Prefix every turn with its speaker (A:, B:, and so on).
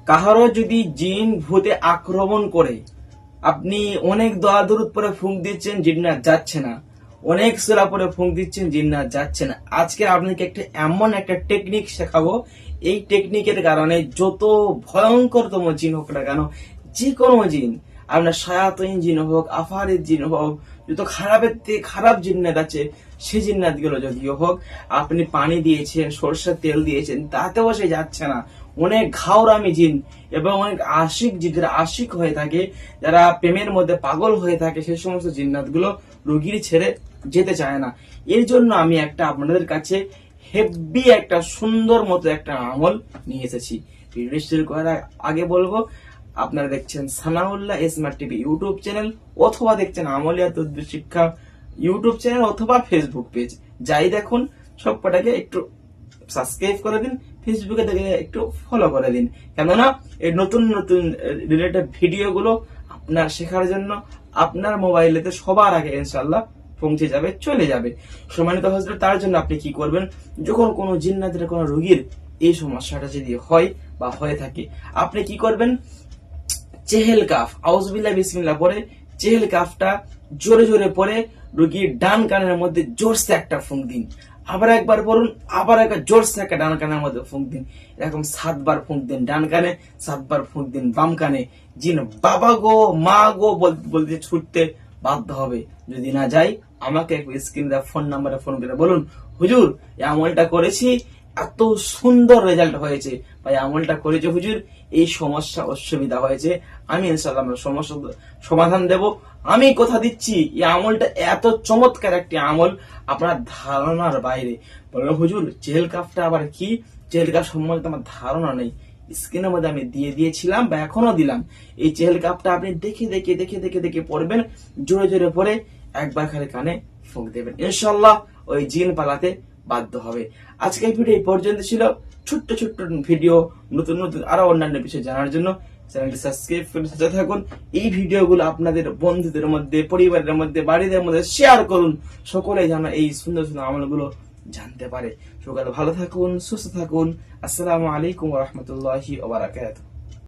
A: কাহারও যদি জিন ভূতে আক্রমণ করে, আপনি অনেক দোয়া দরুদ পরে ফুঁক দিচ্ছেন, জিন্নাত যাচ্ছে না, অনেক সূরা পরে ফুঁক দিচ্ছেন, জিন্নাত যাচ্ছে না, আজকে আপনাকে এমন একটা টেকনিক শেখাবো। এই টেকনিকের কারণে যত ভয়ঙ্করতম জিন হোক না কেন, যে কোনো জিন, আপনার শায়াতিন জিন হোক, আফারিদ জিন হোক, যত খারাপের থেকে খারাপ জিন্নাত আছে, সেই জিন্নাত গুলো যদিও হোক, আপনি পানি দিয়েছেন, সরষের তেল দিয়েছেন, তাতেও সে যাচ্ছে না। অনেক ঘাওরামি জিন এবং অনেক আশিক জিন, যারা আশিক হয়ে থাকে, যারা প্রেমের মধ্যে পাগল হয়ে থাকে, সেই সমস্ত জিন্নাত গুলো রোগীর ছেড়ে যেতে চায় না। এর জন্য আমি আপনাদের কাছে হেভি একটা সুন্দর মতো একটা আমল নিয়ে এসেছি। ভিডিও শুরু করার আগে বলবো, আপনারা দেখছেন Sanaullah smart TV YouTube channel, অথবা দেখছেন আমলিয়া তদবির শিক্ষা ইউটিউব চ্যানেল অথবা ফেসবুক পেজ। যাই দেখুন সব কটাকে একটু সাবস্ক্রাইব করে দিন, ফেসবুকে দেখে একটু ফলো করে দিন, কেননা এই নতুন নতুন রিলেটেড ভিডিও গুলো আপনার শেখার জন্য আপনার মোবাইলেতে সবার আগে ইনশাআল্লাহ পৌঁছে যাবে, চলে যাবে। সম্মানিত হযরত, তার জন্য আপনি কি করবেন, যখন কোনো জিন্নাতের কোনো রোগীর এই সমস্যাটা যদি হয় বা হয়ে থাকে, আপনি কি করবেন, চেহেল কাফ আউযুবিল্লাহ বিসমিল্লাহ পরে চেহেল কাফটা জোরে জোরে পরে রোগীর ডান কানের মধ্যে জোরসে একটা ফুঁক দিন। আবার একবার পড়ুন, আবার একবার জোরসে একটা ডান কানের মধ্যে ফুঁক দিন। এরকম 7 বার ফুঁক দিন ডান কানে, 7 বার ফুঁক দিন বাম কানে। জিন বাবা গো মা গো বলতে ছুটতে বাধ্য হবে। যদি না যাই, আমাকে স্ক্রিনে ফোন নাম্বারে ফোন করে বলুন, হুজুর এই আমলটা করেছি, এত সুন্দর রেজাল্ট হয়েছে, ভাই আমলটা করেছে হুজুর, এই সমস্যা অসুবিধা হয়েছে, আমি ইনশাআল্লাহ সমস্যা সমাধান দেব। আমি কথা দিচ্ছি এই আমলটা এত চমৎকার একটি আমল, আপনার ধারণার বাইরে। বললো হুজুর চেহেল কাফটা আবার কি, চেহেল কাফ সম্বন্ধে আমার ধারণা নেই, স্ক্রিনের মধ্যে আমি দিয়ে দিয়েছিলাম বা এখনো দিলাম। এই চেহেল কাফটা আপনি দেখে দেখে দেখে দেখে দেখে পড়বেন, জোরে জোরে পড়ে একবার খালি কানে ফুঁক দেবেন, ইনশাআল্লাহ ওই জিন পালাতে বাধ্য হবে। আজকের ভিডিও এই পর্যন্ত ছিল। ছোট্ট ছোট্ট ভিডিও, নতুন নতুন আরো অন্যান্য বিষয় জানার জন্য চ্যানেলটি সাবস্ক্রাইব করে সাথে থাকুন। এই ভিডিওগুলো আপনাদের বন্ধুদের মধ্যে, পরিবারের মধ্যে, বাড়িদের মধ্যে শেয়ার করুন, সকলেই যেন এই সুন্দর সুন্দর আমলগুলো জানতে পারে। সকালে ভালো থাকুন, সুস্থ থাকুন। আসসালামু আলাইকুম ওয়া রাহমাতুল্লাহি ওয়া বারাকাতুহু।